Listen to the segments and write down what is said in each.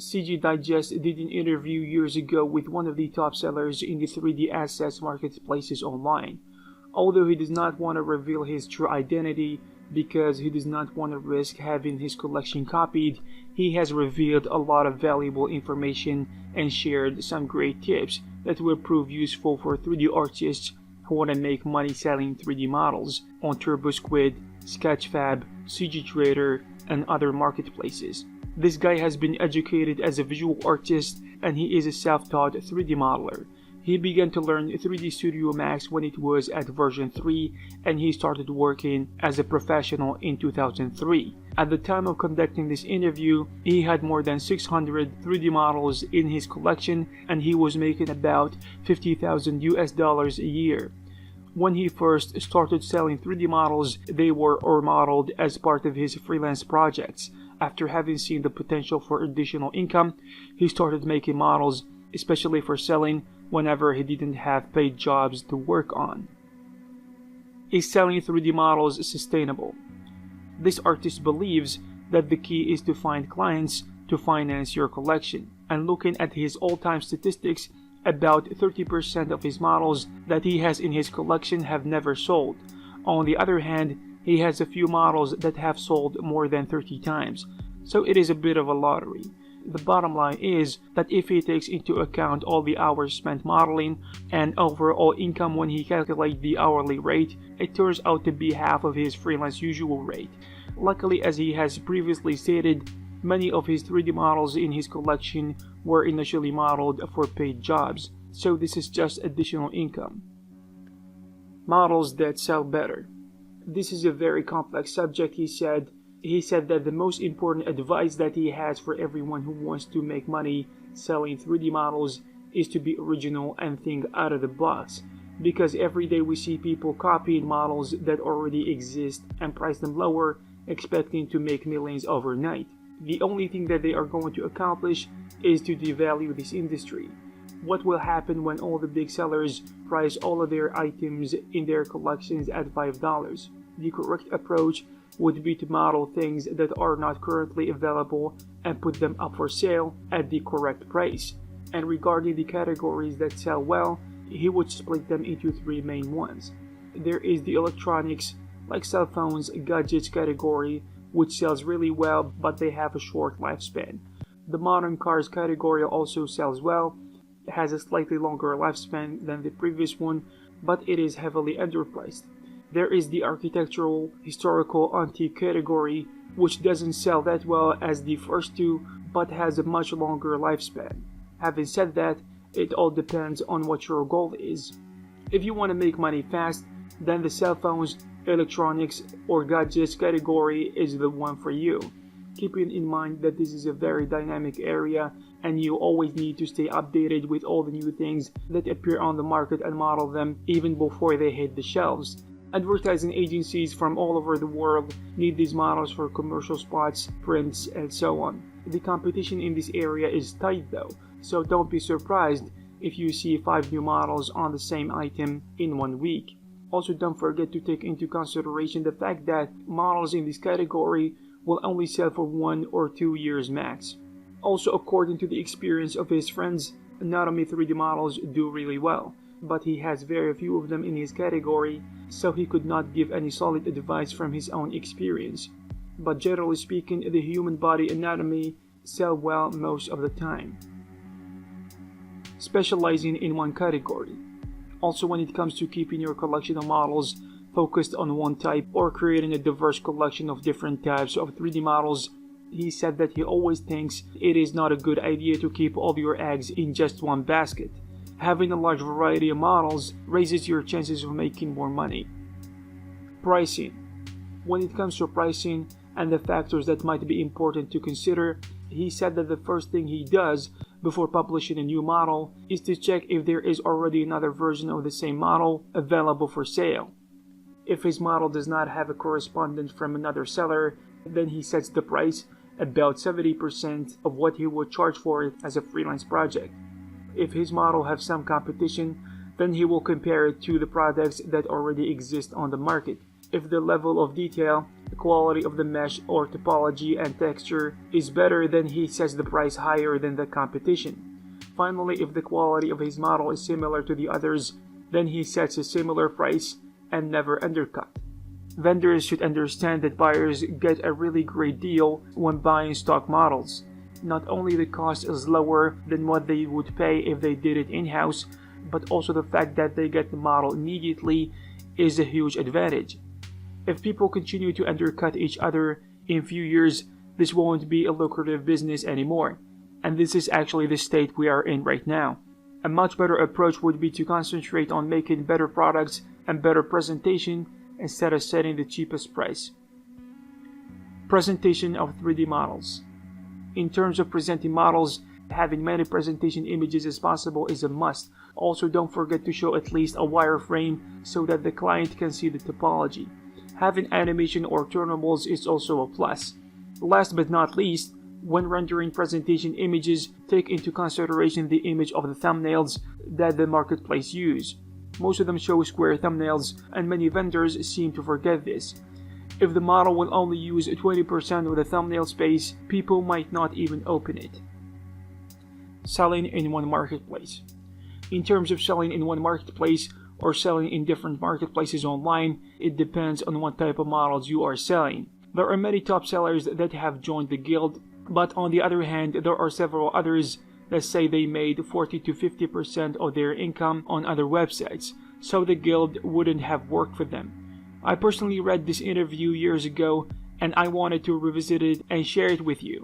Cgdigest did an interview years ago with one of the top sellers in the 3D assets marketplaces online. Although he does not want to reveal his true identity because he does not want to risk having his collection copied, he has revealed a lot of valuable information and shared some great tips that will prove useful for 3D artists who want to make money selling 3D models on TurboSquid, Sketchfab, Cgtrader, and other marketplaces. This guy has been educated as a visual artist and he is a self-taught 3D modeler. He began to learn 3D Studio Max when it was at version 3 and he started working as a professional in 2003. At the time of conducting this interview, he had more than 600 3D models in his collection and he was making about $50,000 a year. When he first started selling 3D models, they were modeled as part of his freelance projects. After having seen the potential for additional income, he started making models, especially for selling whenever he didn't have paid jobs to work on. Is selling 3D models sustainable? This artist believes that the key is to find clients to finance your collection, and looking at his all-time statistics, about 30% of his models that he has in his collection have never sold. On the other hand, he has a few models that have sold more than 30 times, so it is a bit of a lottery. The bottom line is that if he takes into account all the hours spent modeling and overall income when he calculates the hourly rate, it turns out to be half of his freelance usual rate. Luckily, as he has previously stated, many of his 3D models in his collection were initially modeled for paid jobs, so this is just additional income. Models that sell better. This is a very complex subject, he said. He said that the most important advice that he has for everyone who wants to make money selling 3D models is to be original and think out of the box, because every day we see people copying models that already exist and price them lower, expecting to make millions overnight. The only thing that they are going to accomplish is to devalue this industry. What will happen when all the big sellers price all of their items in their collections at $5? The correct approach would be to model things that are not currently available and put them up for sale at the correct price. And regarding the categories that sell well, he would split them into three main ones. There is the electronics, like cell phones, gadgets category, which sells really well but they have a short lifespan. The modern cars category also sells well. It has a slightly longer lifespan than the previous one, but it is heavily underpriced. There is the architectural, historical, antique category, which doesn't sell that well as the first two, but has a much longer lifespan. Having said that, it all depends on what your goal is. If you want to make money fast, then the cell phones, electronics, or gadgets category is the one for you. Keeping in mind that this is a very dynamic area and you always need to stay updated with all the new things that appear on the market and model them even before they hit the shelves. Advertising agencies from all over the world need these models for commercial spots, prints, and so on. The competition in this area is tight though, so don't be surprised if you see 5 new models on the same item in 1 week. Also, don't forget to take into consideration the fact that models in this category will only sell for 1 or 2 years max. Also, according to the experience of his friends, Anatomy 3D models do really well, but he has very few of them in his category, so he could not give any solid advice from his own experience. But generally speaking, the human body anatomy sell well most of the time. Specializing in one category. Also, when it comes to keeping your collection of models focused on one type or creating a diverse collection of different types of 3D models, he said that he always thinks it is not a good idea to keep all your eggs in just one basket. Having a large variety of models raises your chances of making more money. Pricing. When it comes to pricing and the factors that might be important to consider, he said that the first thing he does before publishing a new model is to check if there is already another version of the same model available for sale. If his model does not have a correspondent from another seller, then he sets the price about 70% of what he would charge for it as a freelance project. If his model has some competition, then he will compare it to the products that already exist on the market. If the level of detail the quality of the mesh or topology and texture is better, then he sets the price higher than the competition. Finally, if the quality of his model is similar to the others, then he sets a similar price and never undercut. Vendors should understand that buyers get a really great deal when buying stock models. Not only the cost is lower than what they would pay if they did it in-house, but also the fact that they get the model immediately is a huge advantage. If people continue to undercut each other in a few years, this won't be a lucrative business anymore. And this is actually the state we are in right now. A much better approach would be to concentrate on making better products and better presentation instead of setting the cheapest price. Presentation of 3D models. In terms of presenting models, having many presentation images as possible is a must. Also, don't forget to show at least a wireframe so that the client can see the topology. Having animation or turnables is also a plus. Last but not least, when rendering presentation images, take into consideration the image of the thumbnails that the marketplace use. Most of them show square thumbnails, and many vendors seem to forget this. If the model will only use 20% of the thumbnail space, people might not even open it. Selling in one marketplace. In terms of selling in one marketplace or selling in different marketplaces online, it depends on what type of models you are selling. There are many top sellers that have joined the guild, but on the other hand, there are several others that say they made 40 to 50% of their income on other websites, so the guild wouldn't have worked for them. I personally read this interview years ago, and I wanted to revisit it and share it with you.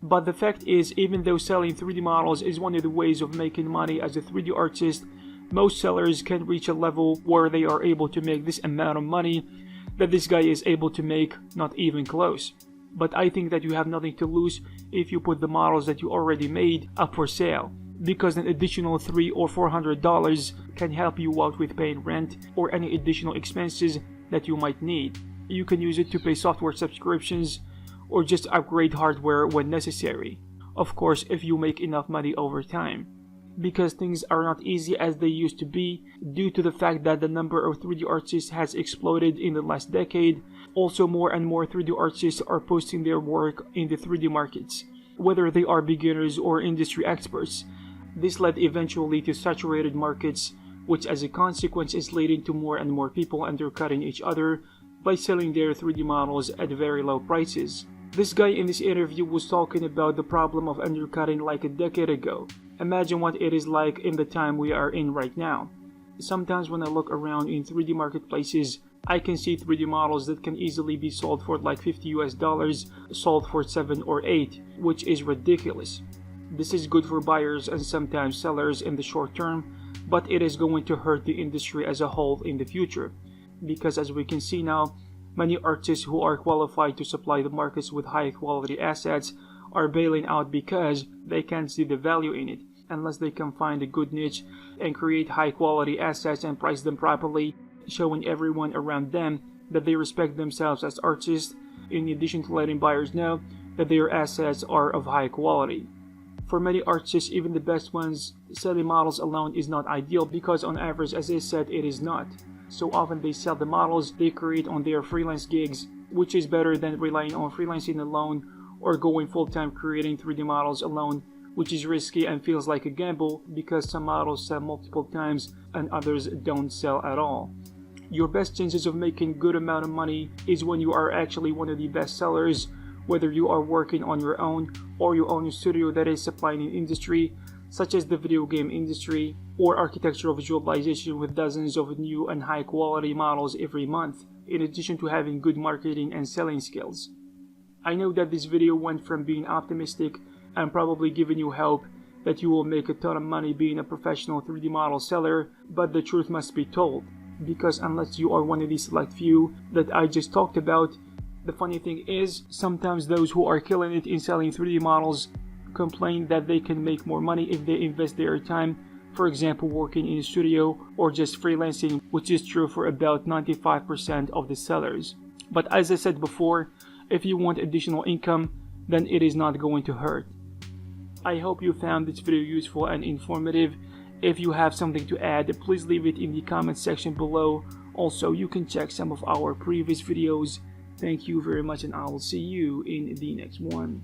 But the fact is, even though selling 3D models is one of the ways of making money as a 3D artist, most sellers can reach a level where they are able to make this amount of money that this guy is able to make, not even close. But I think that you have nothing to lose if you put the models that you already made up for sale, because an additional $300 or $400 can help you out with paying rent or any additional expenses that you might need. You can use it to pay software subscriptions or just upgrade hardware when necessary. Of course, if you make enough money over time. Because things are not easy as they used to be due to the fact that the number of 3D artists has exploded in the last decade. Also, more and more 3D artists are posting their work in the 3D markets, whether they are beginners or industry experts. This led eventually to saturated markets, which as a consequence is leading to more and more people undercutting each other by selling their 3D models at very low prices. This guy in this interview was talking about the problem of undercutting like a decade ago. Imagine what it is like in the time we are in right now. Sometimes when I look around in 3D marketplaces, I can see 3D models that can easily be sold for like $50 sold for 7 or 8, which is ridiculous. This is good for buyers and sometimes sellers in the short term, but it is going to hurt the industry as a whole in the future. Because as we can see now, many artists who are qualified to supply the markets with high quality assets are bailing out because they can't see the value in it unless they can find a good niche and create high quality assets and price them properly, showing everyone around them that they respect themselves as artists, in addition to letting buyers know that their assets are of high quality. For many artists, even the best ones, selling models alone is not ideal because on average, as I said, it is not. So often they sell the models they create on their freelance gigs, which is better than relying on freelancing alone or going full-time creating 3D models alone, which is risky and feels like a gamble because some models sell multiple times and others don't sell at all. Your best chances of making good amount of money is when you are actually one of the best sellers, whether you are working on your own or you own a studio that is supplying an industry such as the video game industry or architectural visualization with dozens of new and high quality models every month, in addition to having good marketing and selling skills. I know that this video went from being optimistic and probably giving you hope that you will make a ton of money being a professional 3D model seller, but the truth must be told, because unless you are one of these select few that I just talked about, the funny thing is, sometimes those who are killing it in selling 3D models complain that they can make more money if they invest their time, for example working in a studio or just freelancing, which is true for about 95% of the sellers. But as I said before, if you want additional income, then it is not going to hurt. I hope you found this video useful and informative. If you have something to add, please leave it in the comment section below. Also, you can check some of our previous videos. Thank you very much, and I will see you in the next one.